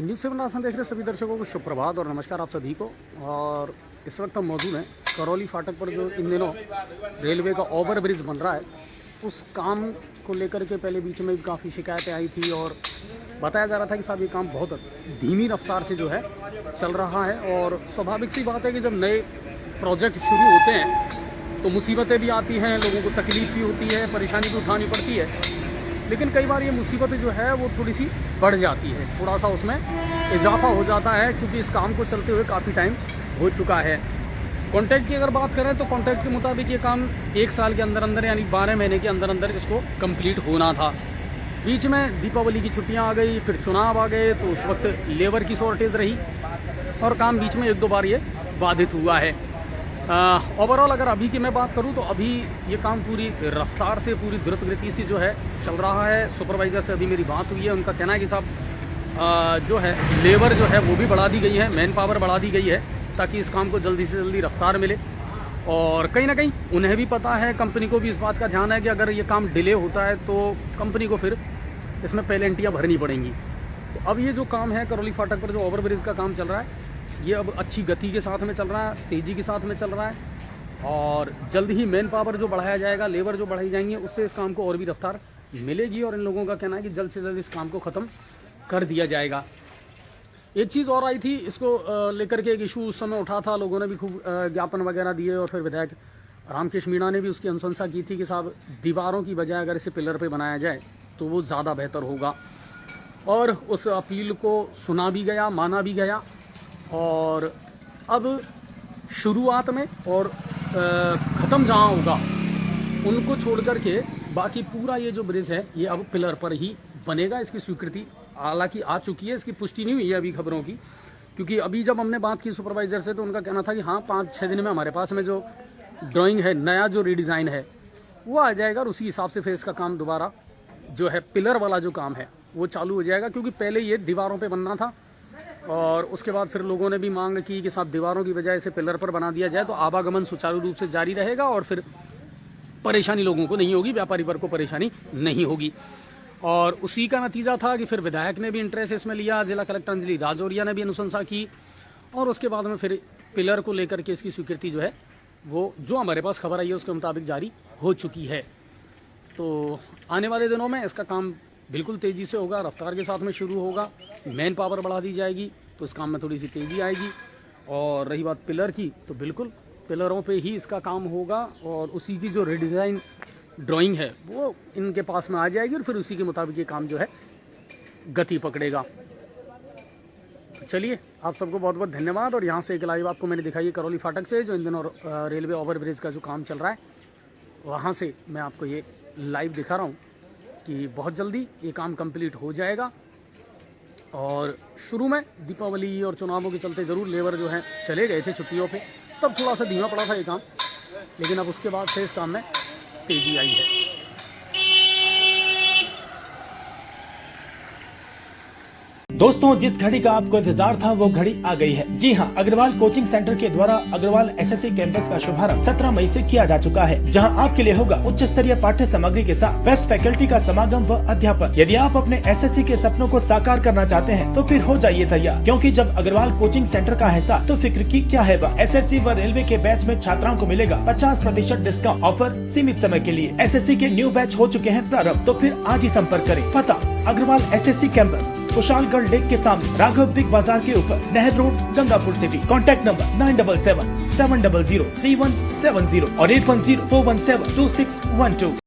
News 7 आसन देख रहे सभी दर्शकों को शुभ प्रभात और नमस्कार आप सभी को। और इस वक्त हम मौजूद हैं करौली फाटक पर, जो इन दिनों रेलवे का ओवर ब्रिज बन रहा है, उस काम को लेकर के पहले बीच में भी काफ़ी शिकायतें आई थी और बताया जा रहा था कि साहब ये काम बहुत धीमी रफ्तार से जो है चल रहा है। और स्वाभाविक सी बात है कि जब नए प्रोजेक्ट शुरू होते हैं तो मुसीबतें भी आती हैं, लोगों को तकलीफ भी होती है, परेशानी भी उठानी पड़ती है। लेकिन कई बार ये मुसीबतें जो है वो थोड़ी सी बढ़ जाती है, थोड़ा सा उसमें इजाफा हो जाता है, क्योंकि इस काम को चलते हुए काफ़ी टाइम हो चुका है। कॉन्ट्रैक्ट की अगर बात करें तो कॉन्ट्रैक्ट के मुताबिक ये काम 1 साल के अंदर अंदर यानी 12 महीने के अंदर अंदर इसको कंप्लीट होना था। बीच में दीपावली की छुट्टियां आ गई, फिर चुनाव आ गए, तो उस वक्त लेबर की शॉर्टेज रही और काम बीच में 1-2 बार ये बाधित हुआ है। ओवरऑल अगर अभी की मैं बात करूं तो अभी ये काम पूरी रफ्तार से, पूरी द्रुत गति से जो है चल रहा है। सुपरवाइज़र से अभी मेरी बात हुई है, उनका कहना है कि साहब जो है लेबर जो है वो भी बढ़ा दी गई है, मैन पावर बढ़ा दी गई है, ताकि इस काम को जल्दी से जल्दी रफ्तार मिले। और कहीं ना कहीं उन्हें भी पता है, कंपनी को भी इस बात का ध्यान है कि अगर ये काम डिले होता है तो कंपनी को फिर इसमें पेनल्टियाँ भरनी पड़ेंगी। तो अब ये जो काम है करौली फाटक पर, जो ओवर ब्रिज का काम चल रहा है, ये अब अच्छी गति के साथ में चल रहा है, तेज़ी के साथ में चल रहा है और जल्द ही मैन पावर जो बढ़ाया जाएगा, लेबर जो बढ़ाई जाएंगी, उससे इस काम को और भी रफ्तार मिलेगी। और इन लोगों का कहना है कि जल्द से जल्द इस काम को ख़त्म कर दिया जाएगा। एक चीज़ और आई थी, इसको लेकर के एक इशू उस समय उठा था, लोगों ने भी खूब ज्ञापन वगैरह दिए और फिर विधायक रामकेश मीणा ने भी उसकी अनुशंसा की थी कि साहब दीवारों की बजाय अगर इसे पिलर पे बनाया जाए तो वो ज़्यादा बेहतर होगा। और उस अपील को सुना भी गया, माना भी गया। और अब शुरुआत में और ख़त्म जहाँ होगा उनको छोड़ कर के बाकी पूरा ये जो ब्रिज है ये अब पिलर पर ही बनेगा। इसकी स्वीकृति हालांकि आ चुकी है, इसकी पुष्टि नहीं हुई है अभी खबरों की, क्योंकि अभी जब हमने बात की सुपरवाइज़र से तो उनका कहना था कि हाँ 5-6 दिन में हमारे पास में जो ड्राइंग है, नया जो रीडिज़ाइन है वो आ जाएगा और उसी हिसाब से फिर इसका काम दोबारा जो है पिलर वाला जो काम है वो चालू हो जाएगा। क्योंकि पहले ये दीवारों पर बनना था और उसके बाद फिर लोगों ने भी मांग की कि साहब दीवारों की बजाय इसे पिलर पर बना दिया जाए तो आवागमन सुचारू रूप से जारी रहेगा और फिर परेशानी लोगों को नहीं होगी, व्यापारी वर्ग को परेशानी नहीं होगी। और उसी का नतीजा था कि फिर विधायक ने भी इंटरेस्ट इसमें लिया, जिला कलेक्टर अंजलि राजौरिया ने भी अनुशंसा की और उसके बाद में फिर पिलर को लेकर के इसकी स्वीकृति जो है वो, जो हमारे पास खबर आई है उसके मुताबिक जारी हो चुकी है। तो आने वाले दिनों में इसका काम बिल्कुल तेज़ी से होगा, रफ्तार के साथ में शुरू होगा, मैन पावर बढ़ा दी जाएगी तो इस काम में थोड़ी सी तेज़ी आएगी। और रही बात पिलर की, तो बिल्कुल पिलरों पे ही इसका काम होगा और उसी की जो रिडिज़ाइन ड्राइंग है वो इनके पास में आ जाएगी और फिर उसी के मुताबिक ये काम जो है गति पकड़ेगा। चलिए, आप सबको बहुत बहुत धन्यवाद। और यहाँ से एक लाइव आपको मैंने दिखाई है करौली फाटक से, जो इन दिनों रेलवे ओवर ब्रिज का जो काम चल रहा है वहाँ से मैं आपको ये लाइव दिखा रहा हूँ कि बहुत जल्दी ये काम कंप्लीट हो जाएगा। और शुरू में दीपावली और चुनावों के चलते ज़रूर लेबर जो है चले गए थे छुट्टियों पे, तब थोड़ा सा धीमा पड़ा था ये काम, लेकिन अब उसके बाद से इस काम में तेज़ी आई है। दोस्तों, जिस घड़ी का आपको इंतजार था वो घड़ी आ गई है। जी हाँ, अग्रवाल कोचिंग सेंटर के द्वारा अग्रवाल एसएससी कैंपस का शुभारंभ 17 मई से किया जा चुका है, जहां आपके लिए होगा उच्च स्तरीय पाठ्य सामग्री के साथ बेस्ट फैकल्टी का समागम व अध्यापन। यदि आप अपने एसएससी के सपनों को साकार करना चाहते हैं तो फिर हो जाइए तैयार, क्योंकि जब अग्रवाल कोचिंग सेंटर का है साथ तो फिक्र की क्या है बात। एसएससी व रेलवे के बैच में छात्राओं को मिलेगा 50% डिस्काउंट। ऑफर सीमित समय के लिए। एसएससी के न्यू बैच हो चुके हैं प्रारंभ, तो फिर आज ही संपर्क करें। पता Agarwal SSC campus, Kushalgarh lake के सामने, राघव बिग बाजार के ऊपर, नहर road, Gangapur city. Contact number 9777003170 और 8104172612।